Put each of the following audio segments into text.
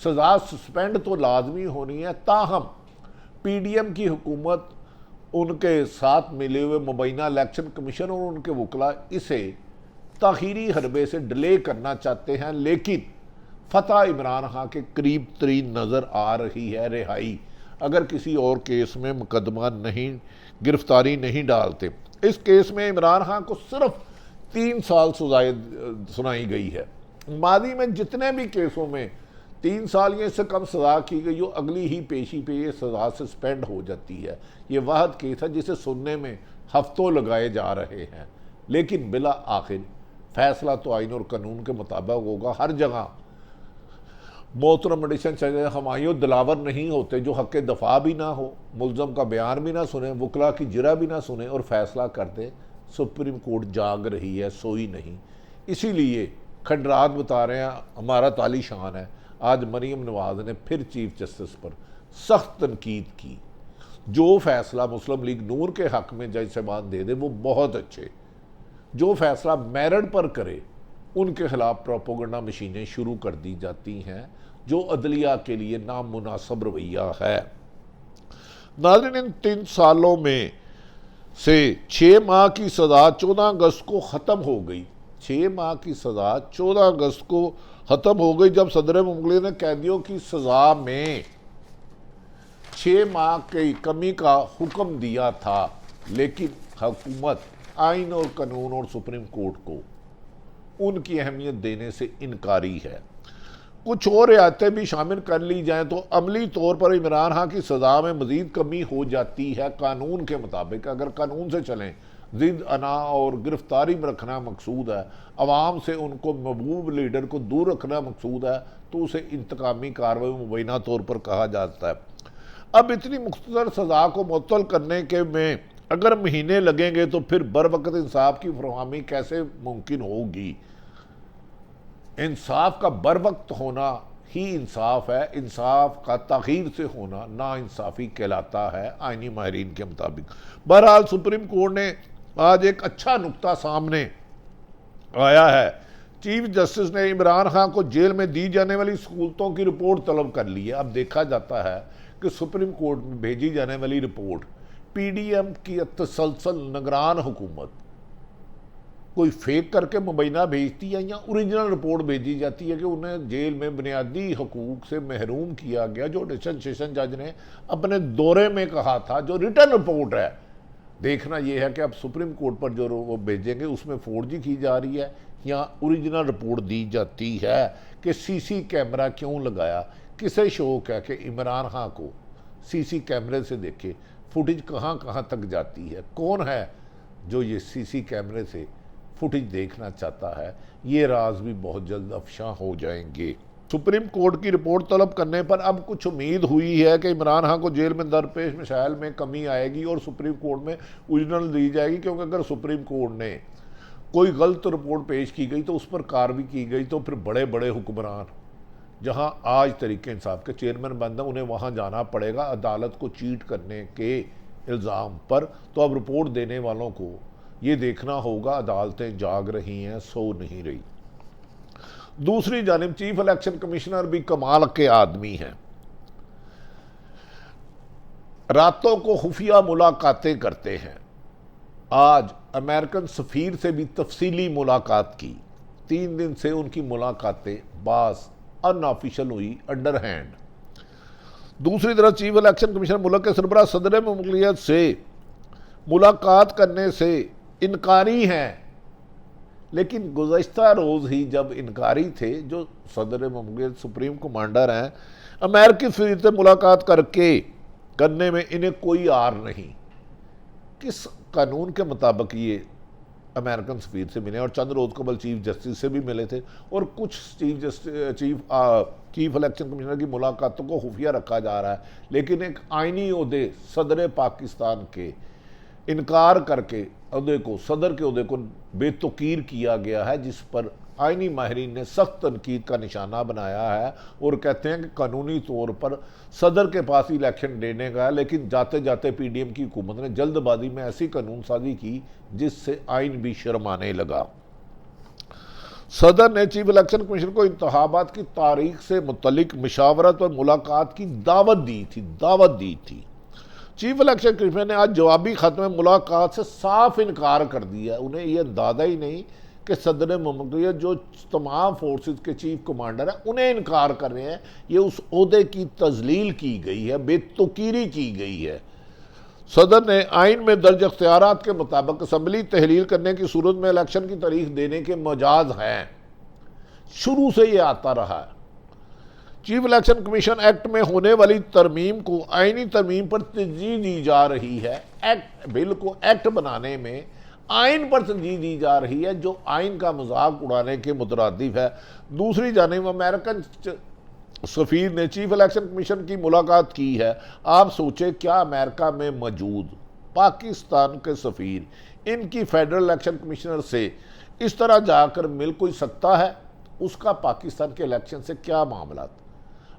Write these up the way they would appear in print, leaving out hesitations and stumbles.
سزا سسپینڈ تو لازمی ہونی ہے، تاہم پی ڈی ایم کی حکومت، ان کے ساتھ ملے ہوئے مبینہ الیکشن کمیشن اور ان کے وکلاء اسے تاخیری حربے سے ڈیلے کرنا چاہتے ہیں، لیکن فتح عمران خان کے قریب ترین نظر آ رہی ہے رہائی، اگر کسی اور کیس میں مقدمہ نہیں، گرفتاری نہیں ڈالتے۔ اس کیس میں عمران خان کو صرف 3 سال سزائے سنائی گئی ہے۔ ماضی میں جتنے بھی کیسوں میں 3 سال یا اس سے کم سزا کی گئی ہو، اگلی ہی پیشی پہ یہ سزا سسپینڈ ہو جاتی ہے۔ یہ واحد کیس ہے جسے سننے میں ہفتوں لگائے جا رہے ہیں، لیکن بلا آخر فیصلہ تو آئین اور قانون کے مطابق ہوگا۔ ہر جگہ محترم ایڈیشن چاہے ہمایوں دلاور نہیں ہوتے جو حق دفاع بھی نہ ہو، ملزم کا بیان بھی نہ سنیں، وکلا کی جرح بھی نہ سنیں اور فیصلہ کر دیں۔ سپریم کورٹ جاگ رہی ہے، سوئی نہیں۔ اسی لیے کھنڈرات بتا رہے ہیں ہمارا تعالی شان ہے۔ آج مریم نواز نے پھر چیف جسٹس پر سخت تنقید کی۔ جو فیصلہ مسلم لیگ نور کے حق میں جج صاحبان دے دے وہ بہت اچھے، جو فیصلہ میرٹ پر کرے ان کے خلاف پروپیگنڈا مشینیں شروع کر دی جاتی ہیں، جو عدلیہ کے لیے نامناسب رویہ ہے۔ ناظرین، ان 3 سالوں میں سے 6 ماہ کی سزا 14 اگست کو ختم ہو گئی۔ 6 ماہ کی سزا 14 اگست کو ختم ہو گئی جب صدر مملکت نے قیدیوں کی سزا میں 6 ماہ کی کمی کا حکم دیا تھا، لیکن حکومت آئین اور قانون اور سپریم کورٹ کو ان کی اہمیت دینے سے انکاری ہے۔ کچھ اور رعایتیں بھی شامل کر لی جائیں تو عملی طور پر عمران خان کی سزا میں مزید کمی ہو جاتی ہے۔ قانون کے مطابق اگر قانون سے چلیں، ضد انا اور گرفتاری میں رکھنا مقصود ہے، عوام سے ان کو محبوب لیڈر کو دور رکھنا مقصود ہے، تو اسے انتقامی کارروائی مبینہ طور پر کہا جاتا ہے۔ اب اتنی مختصر سزا کو معطل کرنے کے میں اگر مہینے لگیں گے تو پھر بروقت انصاف کی فراہمی کیسے ممکن ہوگی؟ انصاف کا بروقت ہونا ہی انصاف ہے، انصاف کا تاخیر سے ہونا نا انصافی کہلاتا ہے آئینی ماہرین کے مطابق۔ بہرحال سپریم کورٹ نے آج ایک اچھا نقطہ سامنے آیا ہے۔ چیف جسٹس نے عمران خان کو جیل میں دی جانے والی سہولتوں کی رپورٹ طلب کر لی ہے۔ اب دیکھا جاتا ہے کہ سپریم کورٹ میں بھیجی جانے والی رپورٹ پی ڈی ایم کی تسلسل نگران حکومت کوئی فیک کر کے مبینہ بھیجتی ہے یا اوریجنل رپورٹ بھیجی جاتی ہے کہ انہیں جیل میں بنیادی حقوق سے محروم کیا گیا، جو ایڈیشنل سیشن جج نے اپنے دورے میں کہا تھا، جو ریٹن رپورٹ ہے۔ دیکھنا یہ ہے کہ اب سپریم کورٹ پر جو وہ بھیجیں گے اس میں فورجی کی جا رہی ہے یا اوریجنل رپورٹ دی جاتی ہے کہ سی سی کیمرہ کیوں لگایا، کسے شوق ہے کہ عمران خان کو سی سی کیمرے سے دیکھے، فوٹیج کہاں کہاں تک جاتی ہے، کون ہے جو یہ سی سی کیمرے سے فوٹیج دیکھنا چاہتا ہے۔ یہ راز بھی بہت جلد افشاں ہو جائیں گے۔ سپریم کورٹ کی رپورٹ طلب کرنے پر اب کچھ امید ہوئی ہے کہ عمران خان کو جیل میں درپیش مسائل میں کمی آئے گی اور سپریم کورٹ میں اوریجنل دی جائے گی، کیونکہ اگر سپریم کورٹ نے کوئی غلط رپورٹ پیش کی گئی تو اس پر کارروائی کی گئی تو پھر بڑے بڑے حکمران جہاں آج تحریک انصاف کے چیئرمین بند ہیں انہیں وہاں جانا پڑے گا عدالت کو چیٹ کرنے کے الزام پر۔ تو اب رپورٹ دینے والوں کو یہ دیکھنا ہوگا عدالتیں جاگ رہی ہیں، سو نہیں رہی۔ دوسری جانب چیف الیکشن کمشنر بھی کمال کے آدمی ہیں، راتوں کو خفیہ ملاقاتیں کرتے ہیں۔ آج امریکن سفیر سے بھی تفصیلی ملاقات کی۔ 3 دن سے ان کی ملاقاتیں بعض ان آفیشل ہوئی، انڈر ہینڈ۔ دوسری طرف چیف الیکشن کمشنر ملک کے سربراہ صدر مملکت سے ملاقات کرنے سے انکاری ہیں، لیکن گزشتہ روز ہی جب انکاری تھے، جو صدر مملکت سپریم کمانڈر ہیں، امریکی سفیر سے ملاقات کرنے میں انہیں کوئی آر نہیں۔ کس قانون کے مطابق یہ امریکن سفیر سے ملے اور چند روز قبل چیف جسٹس سے بھی ملے تھے، اور کچھ چیف الیکشن کمشنر کی ملاقاتوں کو خفیہ رکھا جا رہا ہے، لیکن ایک آئینی عہدے صدر پاکستان کے انکار کر کے صدر کے عہدے کو بے توقیر کیا گیا ہے، جس پر آئینی ماہرین نے سخت تنقید کا نشانہ بنایا ہے اور کہتے ہیں کہ قانونی طور پر صدر کے پاس الیکشن دینے کا ہے، لیکن جاتے جاتے پی ڈی ایم کی حکومت نے جلد بازی میں ایسی قانون سازی کی جس سے آئین بھی شرمانے لگا۔ صدر نے چیف الیکشن کمیشن کو انتخابات کی تاریخ سے متعلق مشاورت اور ملاقات کی دعوت دی تھی۔ چیف الیکشن کمیشن نے آج جوابی خط میں ملاقات سے صاف انکار کر دیا۔ انہیں یہ اندازہ ہی نہیں کہ صدر مملکت جو تمام فورسز کے چیف کمانڈر ہیں انہیں انکار کر رہے ہیں۔ یہ اس عہدے کی تذلیل کی گئی ہے، بے توقیری کی گئی ہے۔ صدر نے آئین میں درج اختیارات کے مطابق اسمبلی تحلیل کرنے کی صورت میں الیکشن کی تاریخ دینے کے مجاز ہیں۔ شروع سے یہ آتا رہا ہے۔ چیف الیکشن کمیشن ایکٹ میں ہونے والی ترمیم کو آئینی ترمیم پر ترجیح دی جا رہی ہے۔ بل کو ایکٹ بنانے میں آئین پر ترجیح دی جا رہی ہے جو آئین کا مذاق اڑانے کے مترادف ہے۔ دوسری جانب امریکن سفیر نے چیف الیکشن کمیشن کی ملاقات کی ہے۔ آپ سوچیں کیا امریکہ میں موجود پاکستان کے سفیر ان کی فیڈرل الیکشن کمیشنر سے اس طرح جا کر مل کوئی سکتا ہے؟ اس کا پاکستان کے الیکشن سے کیا معاملات؟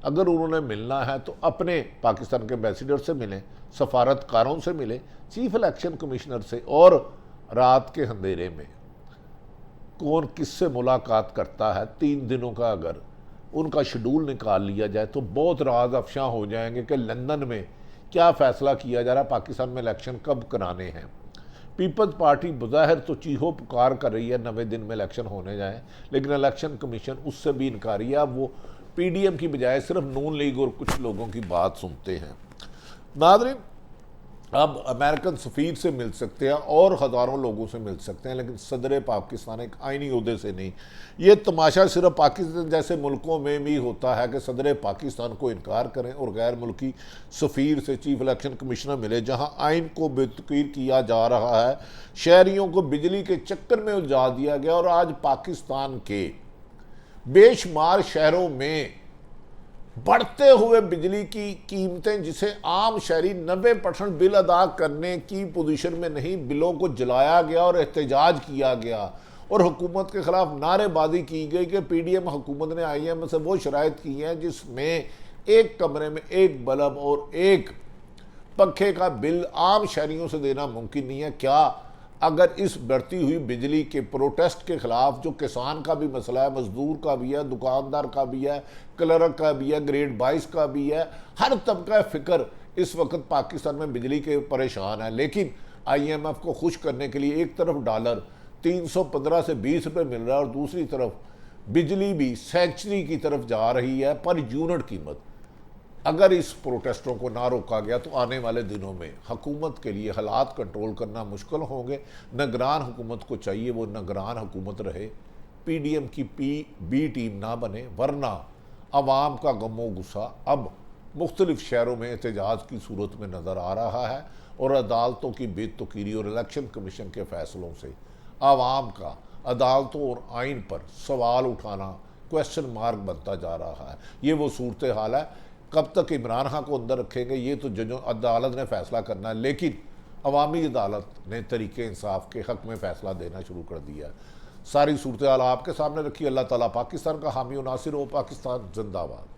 اگر انہوں نے ملنا ہے تو اپنے پاکستان کے ایمبیسیڈر سے ملیں، سفارتکاروں سے ملیں، چیف الیکشن کمیشنر سے۔ اور رات کے اندھیرے میں کون کس سے ملاقات کرتا ہے 3 دنوں کا اگر ان کا شیڈول نکال لیا جائے تو بہت راز افشاں ہو جائیں گے کہ لندن میں کیا فیصلہ کیا جا رہا ہے، پاکستان میں الیکشن کب کرانے ہیں۔ پیپلز پارٹی بظاہر تو چیخو پکار کر رہی ہے 90 دن میں الیکشن ہونے جائیں، لیکن الیکشن کمیشن اس سے بھی انکاری ہے۔ اب وہ پی ڈی ایم کی بجائے صرف نون لیگ اور کچھ لوگوں کی بات سنتے ہیں۔ ناظرین، اب امریکن سفیر سے مل سکتے ہیں اور ہزاروں لوگوں سے مل سکتے ہیں، لیکن صدر پاکستان ایک آئینی عہدے سے نہیں۔ یہ تماشا صرف پاکستان جیسے ملکوں میں بھی ہوتا ہے کہ صدر پاکستان کو انکار کریں اور غیر ملکی سفیر سے چیف الیکشن کمشنر ملے، جہاں آئین کو بے توقیر کیا جا رہا ہے، شہریوں کو بجلی کے چکر میں الجھا دیا گیا۔ اور آج پاکستان کے بے شمار شہروں میں بڑھتے ہوئے بجلی کی قیمتیں، جسے عام شہری 90% بل ادا کرنے کی پوزیشن میں نہیں، بلوں کو جلایا گیا اور احتجاج کیا گیا اور حکومت کے خلاف نعرے بازی کی گئی کہ پی ڈی ایم حکومت نے آئی ایم سے وہ شرائط کی ہیں جس میں ایک کمرے میں ایک بلب اور ایک پنکھے کا بل عام شہریوں سے دینا ممکن نہیں ہے۔ کیا اگر اس بڑھتی ہوئی بجلی کے پروٹیسٹ کے خلاف، جو کسان کا بھی مسئلہ ہے، مزدور کا بھی ہے، دکاندار کا بھی ہے، کلرک کا بھی ہے، گریڈ 22 کا بھی ہے، ہر طبقہ فکر اس وقت پاکستان میں بجلی کے پریشان ہے، لیکن آئی ایم ایف کو خوش کرنے کے لیے ایک طرف ڈالر 315 سے 20 روپے مل رہا ہے اور دوسری طرف بجلی بھی سینچری کی طرف جا رہی ہے پر یونٹ قیمت۔ اگر اس پروٹیسٹوں کو نہ روکا گیا تو آنے والے دنوں میں حکومت کے لیے حالات کنٹرول کرنا مشکل ہوں گے۔ نگران حکومت کو چاہیے وہ نگران حکومت رہے، پی ڈی ایم کی بی ٹیم نہ بنے، ورنہ عوام کا غم و غصہ اب مختلف شہروں میں احتجاج کی صورت میں نظر آ رہا ہے، اور عدالتوں کی بے توقیری اور الیکشن کمیشن کے فیصلوں سے عوام کا عدالتوں اور آئین پر سوال اٹھانا کویسچن مارک بنتا جا رہا ہے۔ یہ وہ صورتحال ہے۔ کب تک عمران خان کو اندر رکھیں گے یہ تو ججوں عدالت نے فیصلہ کرنا ہے، لیکن عوامی عدالت نے طریق انصاف کے حق میں فیصلہ دینا شروع کر دیا ہے۔ ساری صورتحال آپ کے سامنے رکھی۔ اللہ تعالیٰ پاکستان کا حامی و ناصر ہو۔ پاکستان زندہ باد۔